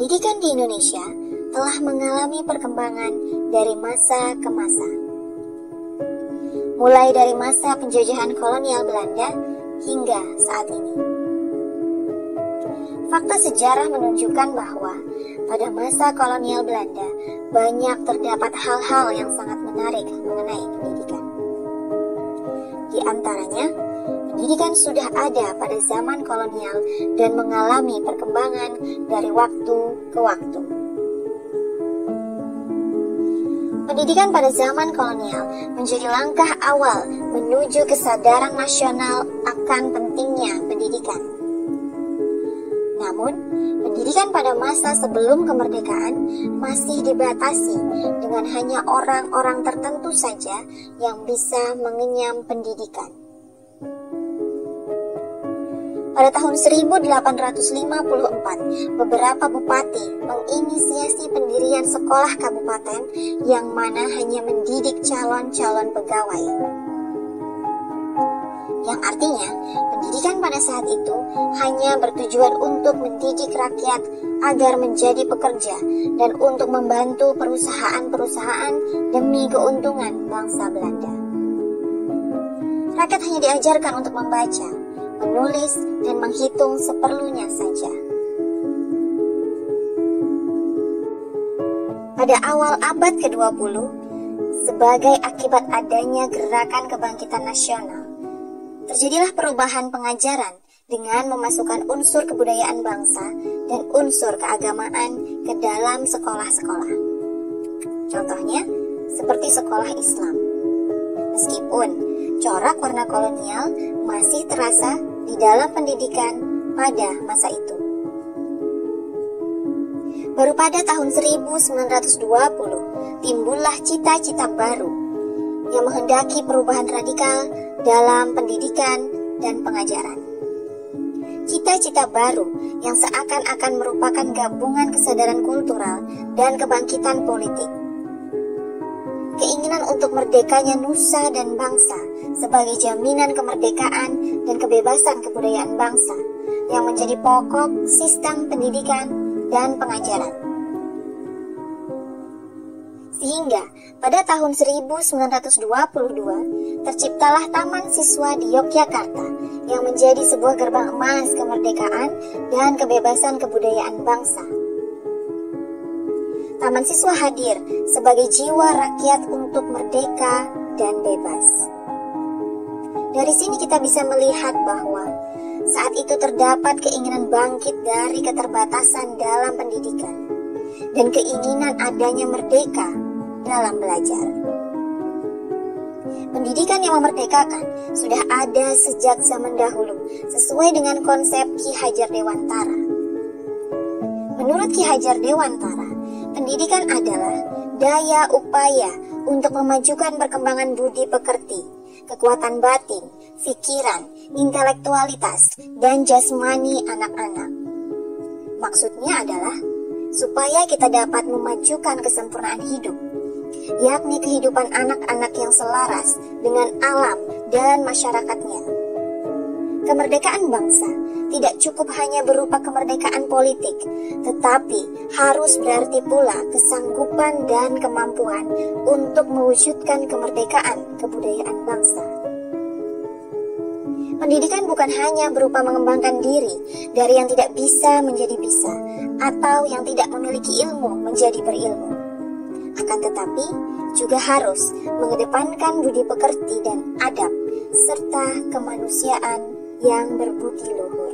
pendidikan di Indonesia telah mengalami perkembangan dari masa ke masa. Mulai dari masa penjajahan kolonial Belanda hingga saat ini. Fakta sejarah menunjukkan bahwa pada masa kolonial Belanda banyak terdapat hal-hal yang sangat menarik mengenai pendidikan. Di antaranya, pendidikan sudah ada pada zaman kolonial dan mengalami perkembangan dari waktu ke waktu. Pendidikan pada zaman kolonial menjadi langkah awal menuju kesadaran nasional akan pentingnya pendidikan. Namun, pendidikan pada masa sebelum kemerdekaan masih dibatasi dengan hanya orang-orang tertentu saja yang bisa mengenyam pendidikan. Pada tahun 1854, beberapa bupati menginisiasi pendirian sekolah kabupaten yang mana hanya mendidik calon-calon pegawai. Yang artinya, pendidikan pada saat itu hanya bertujuan untuk mendidik rakyat agar menjadi pekerja dan untuk membantu perusahaan-perusahaan demi keuntungan bangsa Belanda. Rakyat hanya diajarkan untuk membaca, menulis, dan menghitung seperlunya saja. Pada awal abad ke-20, sebagai akibat adanya gerakan kebangkitan nasional, terjadilah perubahan pengajaran dengan memasukkan unsur kebudayaan bangsa dan unsur keagamaan ke dalam sekolah-sekolah. Contohnya, seperti sekolah Islam. Meskipun corak warna kolonial masih terasa di dalam pendidikan pada masa itu. Baru pada tahun 1920 timbullah cita-cita baru yang menghendaki perubahan radikal dalam pendidikan dan pengajaran. Cita-cita baru yang seakan-akan merupakan gabungan kesadaran kultural dan kebangkitan politik. Keinginan untuk merdekanya nusa dan bangsa sebagai jaminan kemerdekaan dan kebebasan kebudayaan bangsa yang menjadi pokok sistem pendidikan dan pengajaran. Sehingga pada tahun 1922 terciptalah Taman Siswa di Yogyakarta yang menjadi sebuah gerbang emas kemerdekaan dan kebebasan kebudayaan bangsa. Taman Siswa hadir sebagai jiwa rakyat untuk merdeka dan bebas. Dari sini kita bisa melihat bahwa saat itu terdapat keinginan bangkit dari keterbatasan dalam pendidikan dan keinginan adanya merdeka dalam belajar. Pendidikan yang memerdekakan sudah ada sejak zaman dahulu sesuai dengan konsep Ki Hajar Dewantara. Menurut Ki Hajar Dewantara, pendidikan adalah daya upaya untuk memajukan perkembangan budi pekerti, kekuatan batin, pikiran, intelektualitas, dan jasmani anak-anak. Maksudnya adalah supaya kita dapat memajukan kesempurnaan hidup, yakni kehidupan anak-anak yang selaras dengan alam dan masyarakatnya. Kemerdekaan bangsa tidak cukup hanya berupa kemerdekaan politik, tetapi harus berarti pula kesanggupan dan kemampuan untuk mewujudkan kemerdekaan kebudayaan bangsa. Pendidikan bukan hanya berupa mengembangkan diri dari yang tidak bisa menjadi bisa, atau yang tidak memiliki ilmu menjadi berilmu. Akan tetapi, juga harus mengedepankan budi pekerti dan adab, serta kemanusiaan yang berbudi luhur.